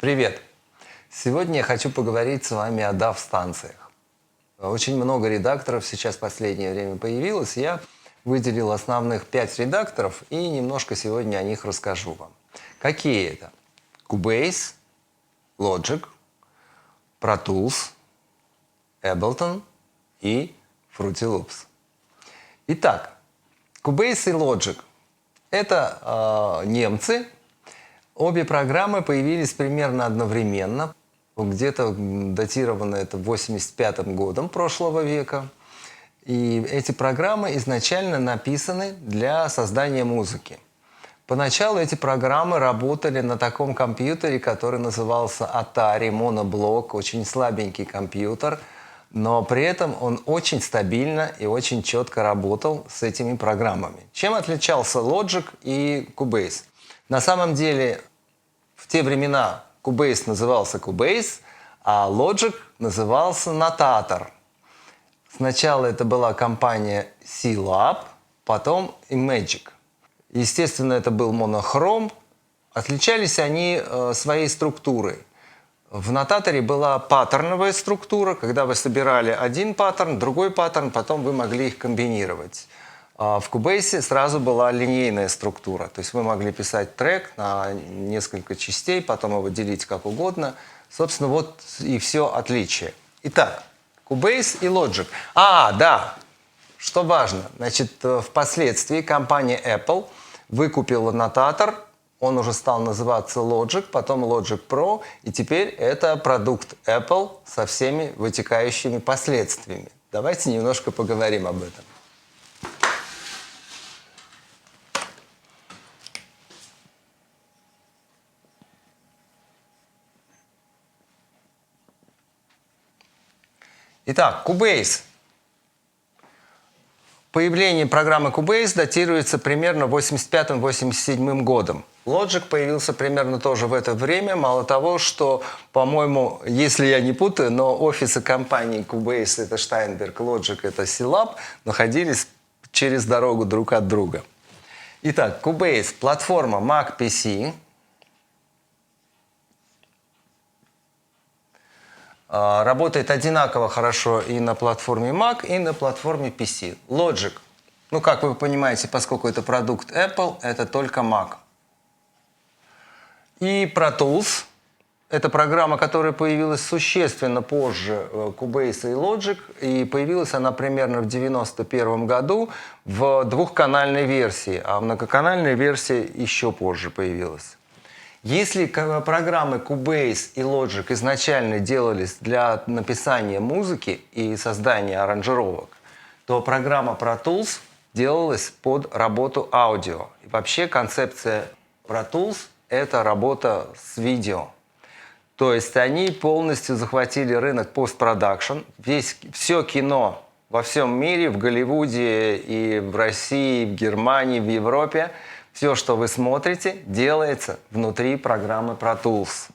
Привет! Сегодня я хочу поговорить с вами о DAW-станциях. Очень много редакторов сейчас в последнее время появилось. Я выделил основных 5 редакторов и немножко сегодня о них расскажу вам. Какие это? Cubase, Logic, Pro Tools, Ableton и Fruity Loops. Итак, Cubase и Logic – это немцы. Обе программы появились примерно одновременно. Где-то датировано это 85-м годом прошлого века. И эти программы изначально написаны для создания музыки. Поначалу эти программы работали на таком компьютере, который назывался Atari Monoblock, очень слабенький компьютер, но при этом он очень стабильно и очень четко работал с этими программами. Чем отличался Logic и Cubase? На самом деле, в те времена Cubase назывался Cubase, а Logic назывался Notator. Сначала это была компания C-Lab, потом Imagic. Естественно, это был монохром. Отличались они своей структурой. В Notator была паттерновая структура, когда вы собирали один паттерн, другой паттерн, потом вы могли их комбинировать. В Cubase сразу была линейная структура, то есть вы могли писать трек на несколько частей, потом его делить как угодно. Собственно, вот и все отличие. Итак, Cubase и Logic. Да, что важно, значит, впоследствии компания Apple выкупила Notator, он уже стал называться Logic, потом Logic Pro, и теперь это продукт Apple со всеми вытекающими последствиями. Давайте немножко поговорим об этом. Итак, Cubase. Появление программы Cubase датируется примерно 85-87 годом. Logic появился примерно тоже в это время. Мало того, что, по-моему, если я не путаю, но офисы компании Cubase это Steinberg, Logic это C-Lab, находились через дорогу друг от друга. Итак, Cubase, платформа Mac PC. Работает одинаково хорошо и на платформе Mac, и на платформе PC. Logic, как вы понимаете, поскольку это продукт Apple, это только Mac. И Pro Tools, это программа, которая появилась существенно позже Cubase и Logic, и появилась она примерно в 1991 году в двухканальной версии, а многоканальная версия еще позже появилась. Если программы Cubase и Logic изначально делались для написания музыки и создания аранжировок, то программа Pro Tools делалась под работу аудио. И вообще концепция Pro Tools – это работа с видео. То есть они полностью захватили рынок постпродакшн. Все кино во всем мире, в Голливуде и в России, в Германии, в Европе – все, что вы смотрите, делается внутри программы Pro Tools.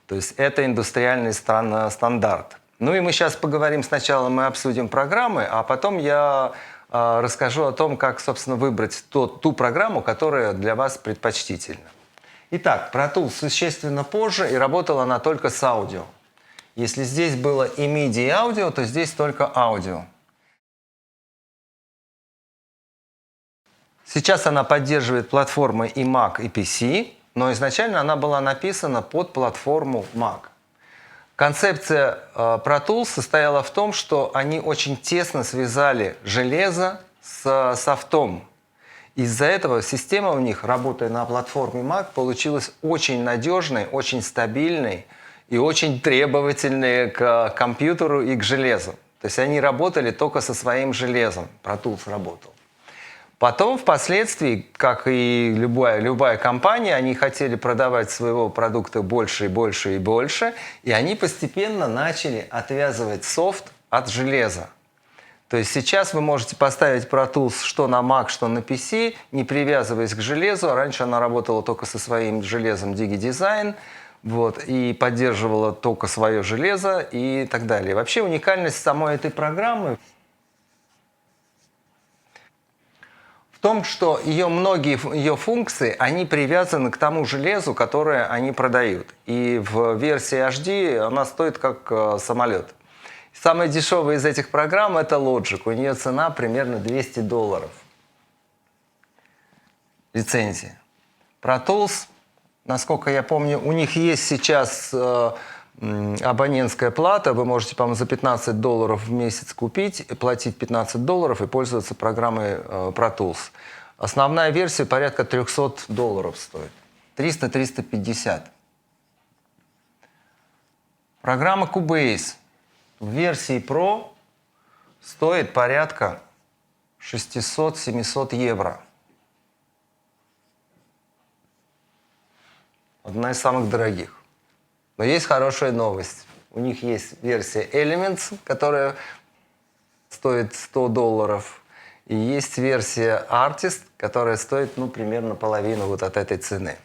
То есть это индустриальный стандарт. Ну и мы сейчас поговорим, сначала мы обсудим программы, а потом я расскажу о том, как, собственно, выбрать ту программу, которая для вас предпочтительна. Итак, Pro Tools существенно позже, и работала она только с аудио. Если здесь было и MIDI, и аудио, то здесь только аудио. Сейчас она поддерживает платформы и Mac, и PC, но изначально она была написана под платформу Mac. Концепция Pro Tools состояла в том, что они очень тесно связали железо с софтом. Из-за этого система у них, работая на платформе Mac, получилась очень надежной, очень стабильной и очень требовательной к компьютеру и к железу. То есть они работали только со своим железом. Pro Tools работал. Потом, впоследствии, как и любая компания, они хотели продавать своего продукта больше и больше и больше, и они постепенно начали отвязывать софт от железа. То есть сейчас вы можете поставить Pro Tools что на Mac, что на PC, не привязываясь к железу. Раньше она работала только со своим железом DigiDesign, и поддерживала только свое железо и так далее. Вообще уникальность самой этой программы в том, что многие ее функции, они привязаны к тому железу, которое они продают. И в версии HD она стоит как самолет. Самая дешевая из этих программ – это Logic. У нее цена примерно $200. Лицензия. Pro Tools, насколько я помню, у них есть сейчас абонентская плата. Вы можете, по-моему, за $15 в месяц купить, платить $15 и пользоваться программой Pro Tools. Основная версия порядка $300 стоит. 300-350. Программа Cubase в версии Pro стоит порядка 600-700 евро. Одна из самых дорогих. Но есть хорошая новость. У них есть версия Elements, которая стоит $100. И есть версия Artist, которая стоит примерно половину вот от этой цены.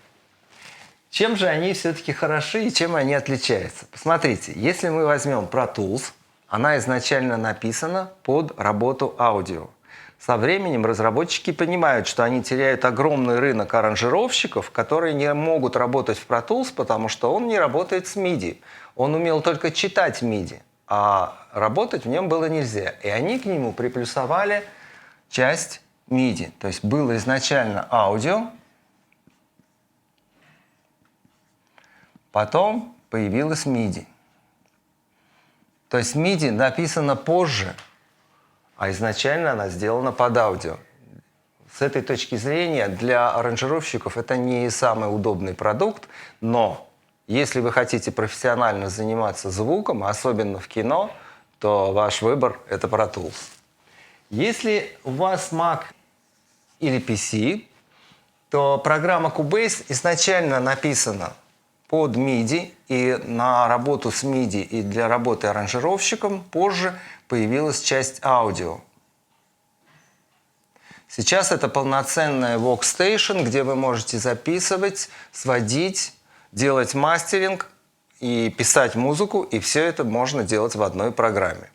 Чем же они все-таки хороши и чем они отличаются? Посмотрите, если мы возьмем Pro Tools, она изначально написана под работу аудио. Со временем разработчики понимают, что они теряют огромный рынок аранжировщиков, которые не могут работать в Pro Tools, потому что он не работает с MIDI. Он умел только читать MIDI, а работать в нем было нельзя. И они к нему приплюсовали часть MIDI. То есть было изначально аудио, потом появилась MIDI. То есть MIDI написана позже, а изначально она сделана под аудио. С этой точки зрения для аранжировщиков это не самый удобный продукт, но если вы хотите профессионально заниматься звуком, особенно в кино, то ваш выбор – это Pro Tools. Если у вас Mac или PC, то программа Cubase изначально написана под MIDI, и на работу с MIDI и для работы аранжировщиком позже появилась часть аудио. Сейчас это полноценная workstation, где вы можете записывать, сводить, делать мастеринг и писать музыку, и все это можно делать в одной программе.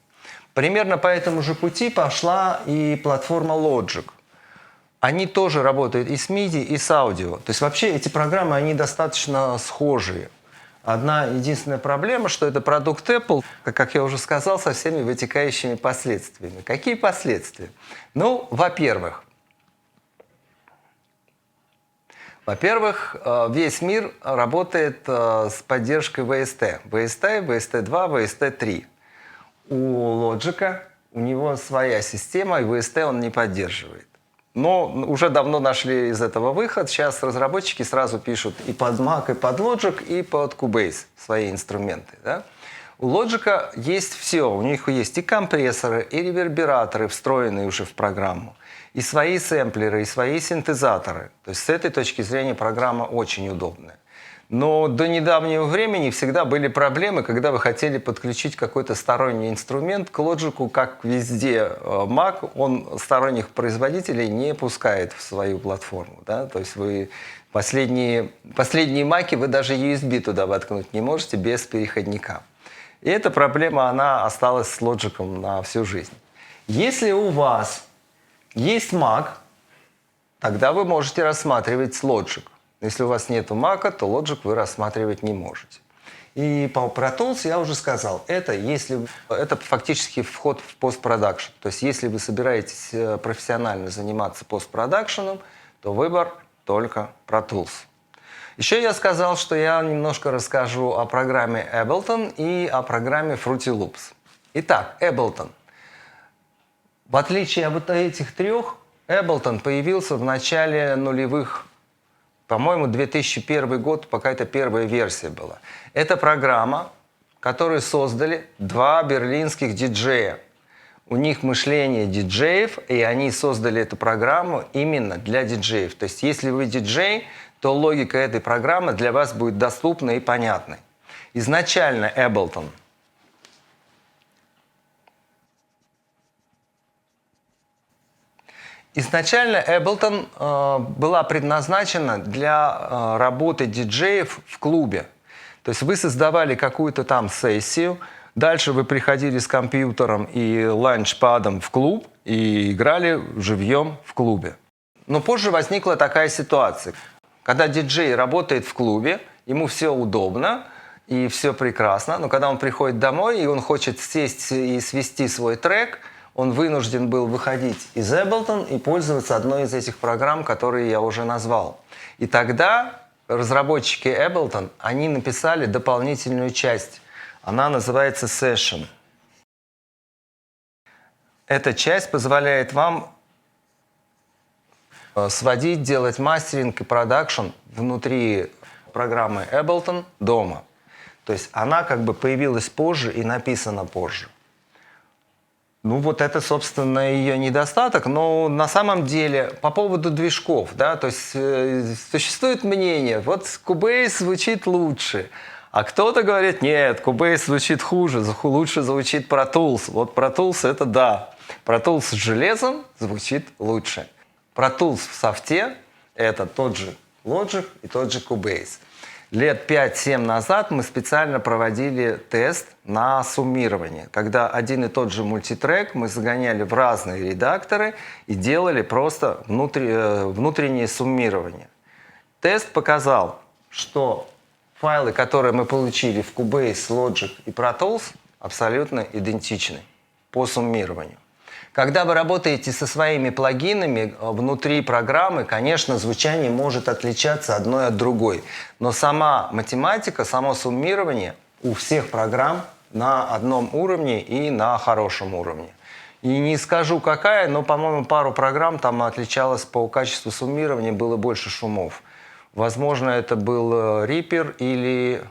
Примерно по этому же пути пошла и платформа Logic. Они тоже работают и с MIDI, и с аудио. То есть вообще эти программы, они достаточно схожие. Одна единственная проблема, что это продукт Apple, как я уже сказал, со всеми вытекающими последствиями. Какие последствия? Ну, во-первых, весь мир работает с поддержкой VST. VST, VST2, VST3. У Logic у него своя система, и VST он не поддерживает. Но уже давно нашли из этого выход. Сейчас разработчики сразу пишут и под Mac, и под Logic, и под Cubase свои инструменты. Да? У Logic есть все. У них есть и компрессоры, и ревербераторы, встроенные уже в программу, и свои сэмплеры, и свои синтезаторы. То есть с этой точки зрения программа очень удобная. Но до недавнего времени всегда были проблемы, когда вы хотели подключить какой-то сторонний инструмент к Logic, как везде Mac, он сторонних производителей не пускает в свою платформу. Да? То есть вы последние Mac вы даже USB туда воткнуть не можете без переходника. И эта проблема, она осталась с Logic на всю жизнь. Если у вас есть Mac, тогда вы можете рассматривать Logic. Если у вас нет Mac, то Logic вы рассматривать не можете. И по Pro Tools я уже сказал, это фактически вход в постпродакшн. То есть если вы собираетесь профессионально заниматься постпродакшеном, то выбор только Pro Tools. Еще я сказал, что я немножко расскажу о программе Ableton и о программе Fruity Loops. Итак, Ableton. В отличие от этих трех, Ableton появился в начале нулевых. По-моему, 2001 год, какая-то первая версия была. Это программа, которую создали два берлинских диджея. У них мышление диджеев, и они создали эту программу именно для диджеев. То есть, если вы диджей, то логика этой программы для вас будет доступна и понятной. Изначально Ableton была предназначена для работы диджеев в клубе. То есть вы создавали какую-то там сессию, дальше вы приходили с компьютером и ланчпадом в клуб и играли живьем в клубе. Но позже возникла такая ситуация. Когда диджей работает в клубе, ему все удобно и все прекрасно, но когда он приходит домой и он хочет сесть и свести свой трек, он вынужден был выходить из Ableton и пользоваться одной из этих программ, которые я уже назвал. И тогда разработчики Ableton, они написали дополнительную часть. Она называется Session. Эта часть позволяет вам сводить, делать мастеринг и продакшн внутри программы Ableton дома. То есть она как бы появилась позже и написана позже. Ну вот это, собственно, ее недостаток, но на самом деле по поводу движков, да, то есть существует мнение, вот Cubase звучит лучше, а кто-то говорит, нет, Cubase звучит хуже, лучше звучит Pro Tools. Вот Pro Tools это да, Pro Tools с железом звучит лучше. Pro Tools в софте это тот же Logic и тот же Cubase. Лет 5-7 назад мы специально проводили тест на суммирование, когда один и тот же мультитрек мы загоняли в разные редакторы и делали просто внутреннее суммирование. Тест показал, что файлы, которые мы получили в Cubase, Logic и Pro Tools, абсолютно идентичны по суммированию. Когда вы работаете со своими плагинами внутри программы, конечно, звучание может отличаться одно от другой. Но сама математика, само суммирование у всех программ на одном уровне и на хорошем уровне. И не скажу какая, но, по-моему, пару программ там отличалось по качеству суммирования, было больше шумов. Возможно, это был Reaper или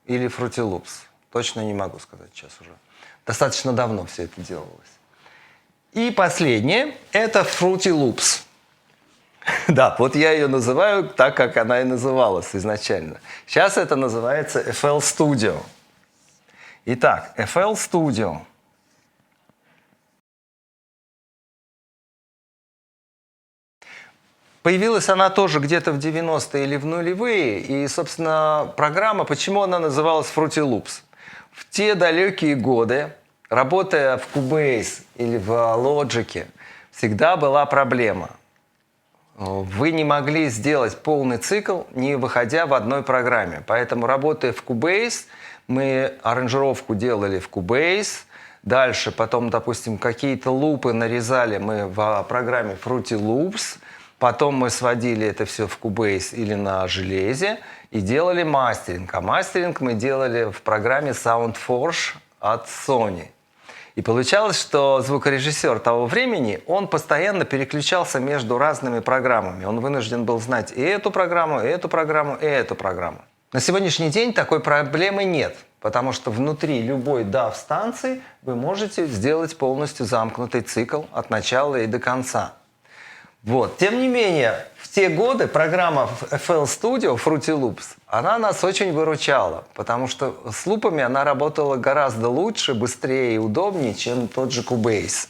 Fruity Loops. Точно не могу сказать сейчас уже. Достаточно давно все это делалось. И последнее – это Fruity Loops. Да, вот я ее называю так, как она и называлась изначально. Сейчас это называется FL Studio. Итак, FL Studio. Появилась она тоже где-то в 90-е или в нулевые. И, собственно, программа, почему она называлась Fruity Loops? В те далекие годы, работая в Cubase или в Logic, всегда была проблема. Вы не могли сделать полный цикл, не выходя в одной программе. Поэтому, работая в Cubase, мы аранжировку делали в Cubase. Дальше, потом, допустим, какие-то лупы нарезали мы в программе Fruity Loops. Потом мы сводили это все в Cubase или на железе и делали мастеринг. А мастеринг мы делали в программе SoundForge от Sony. И получалось, что звукорежиссер того времени, он постоянно переключался между разными программами. Он вынужден был знать и эту программу, и эту программу, и эту программу. На сегодняшний день такой проблемы нет, потому что внутри любой DAW-станции вы можете сделать полностью замкнутый цикл от начала и до конца. Вот. Тем не менее, в те годы программа FL Studio, Fruity Loops, она нас очень выручала, потому что с лупами она работала гораздо лучше, быстрее и удобнее, чем тот же Cubase.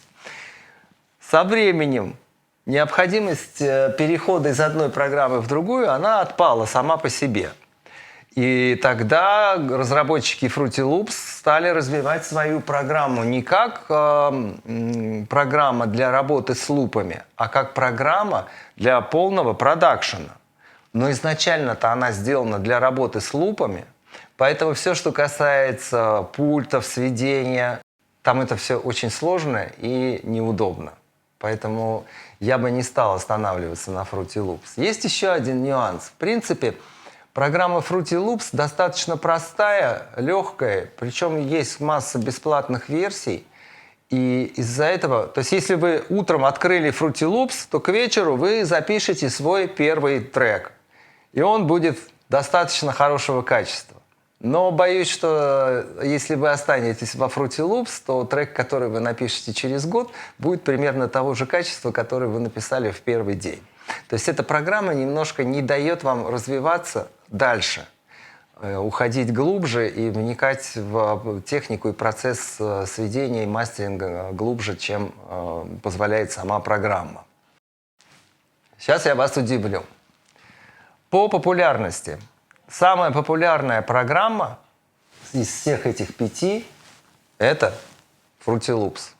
Со временем необходимость перехода из одной программы в другую, она отпала сама по себе. И тогда разработчики Fruity Loops стали развивать свою программу не как программа для работы с лупами, а как программа для полного продакшена. Но изначально-то она сделана для работы с лупами, поэтому все, что касается пультов, сведения, там это все очень сложно и неудобно. Поэтому я бы не стал останавливаться на Fruity Loops. Есть еще один нюанс. В принципе, программа Fruity Loops достаточно простая, легкая, причем есть масса бесплатных версий. И из-за этого, то есть если вы утром открыли Fruity Loops, то к вечеру вы запишете свой первый трек. И он будет достаточно хорошего качества. Но боюсь, что если вы останетесь во Fruity Loops, то трек, который вы напишете через год, будет примерно того же качества, которое вы написали в первый день. То есть эта программа немножко не дает вам развиваться дальше, уходить глубже и вникать в технику и процесс сведения и мастеринга глубже, чем позволяет сама программа. Сейчас я вас удивлю. По популярности. Самая популярная программа из всех этих 5 – это Fruity Loops.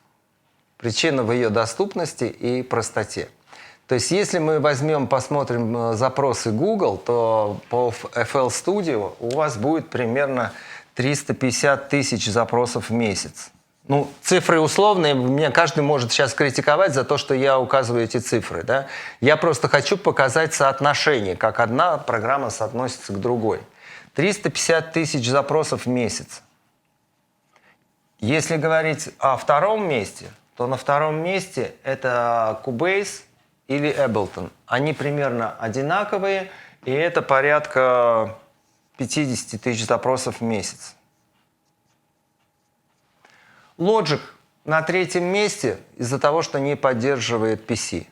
Причина в ее доступности и простоте. То есть, если мы возьмем, посмотрим запросы Google, то по FL Studio у вас будет примерно 350 тысяч запросов в месяц. Ну, цифры условные, меня каждый может сейчас критиковать за то, что я указываю эти цифры. Да? Я просто хочу показать соотношение, как одна программа соотносится к другой. 350 тысяч запросов в месяц. Если говорить о втором месте, то на втором месте это Cubase или Ableton. Они примерно одинаковые, и это порядка 50 тысяч запросов в месяц. Logic на третьем месте из-за того, что не поддерживает PC.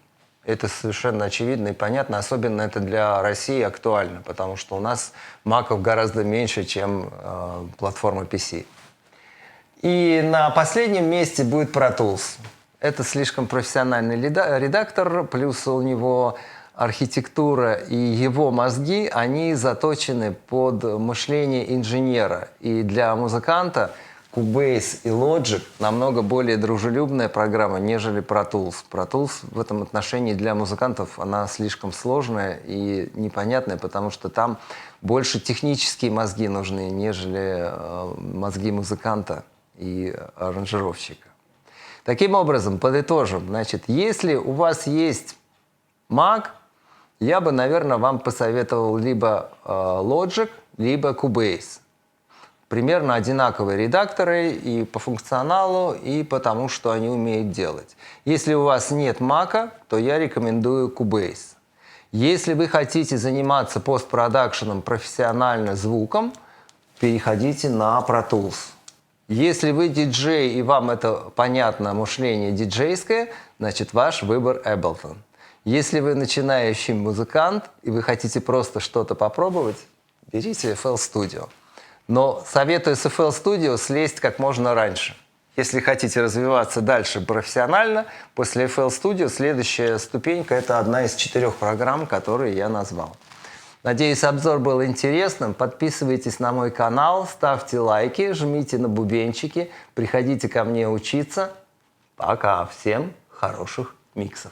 Это совершенно очевидно и понятно, особенно это для России актуально, потому что у нас маков гораздо меньше, чем платформа PC. И на последнем месте будет Pro Tools. Это слишком профессиональный редактор, плюс у него архитектура и его мозги, они заточены под мышление инженера. И для музыканта Cubase и Logic намного более дружелюбная программа, нежели Pro Tools. Pro Tools в этом отношении для музыкантов она слишком сложная и непонятная, потому что там больше технические мозги нужны, нежели мозги музыканта и аранжировщика. Таким образом, подытожим. Значит, если у вас есть Mac, я бы, наверное, вам посоветовал либо Logic, либо Cubase. Примерно одинаковые редакторы и по функционалу, и по тому, что они умеют делать. Если у вас нет Mac, то я рекомендую Cubase. Если вы хотите заниматься постпродакшеном профессионально звуком, переходите на Pro Tools. Если вы диджей и вам это понятно, мышление диджейское, значит ваш выбор Ableton. Если вы начинающий музыкант и вы хотите просто что-то попробовать, берите FL Studio. Но советую с FL Studio слезть как можно раньше. Если хотите развиваться дальше профессионально, после FL Studio следующая ступенька – это одна из 4 программ, которые я назвал. Надеюсь, обзор был интересным. Подписывайтесь на мой канал, ставьте лайки, жмите на бубенчики, приходите ко мне учиться. Пока. Всем хороших миксов.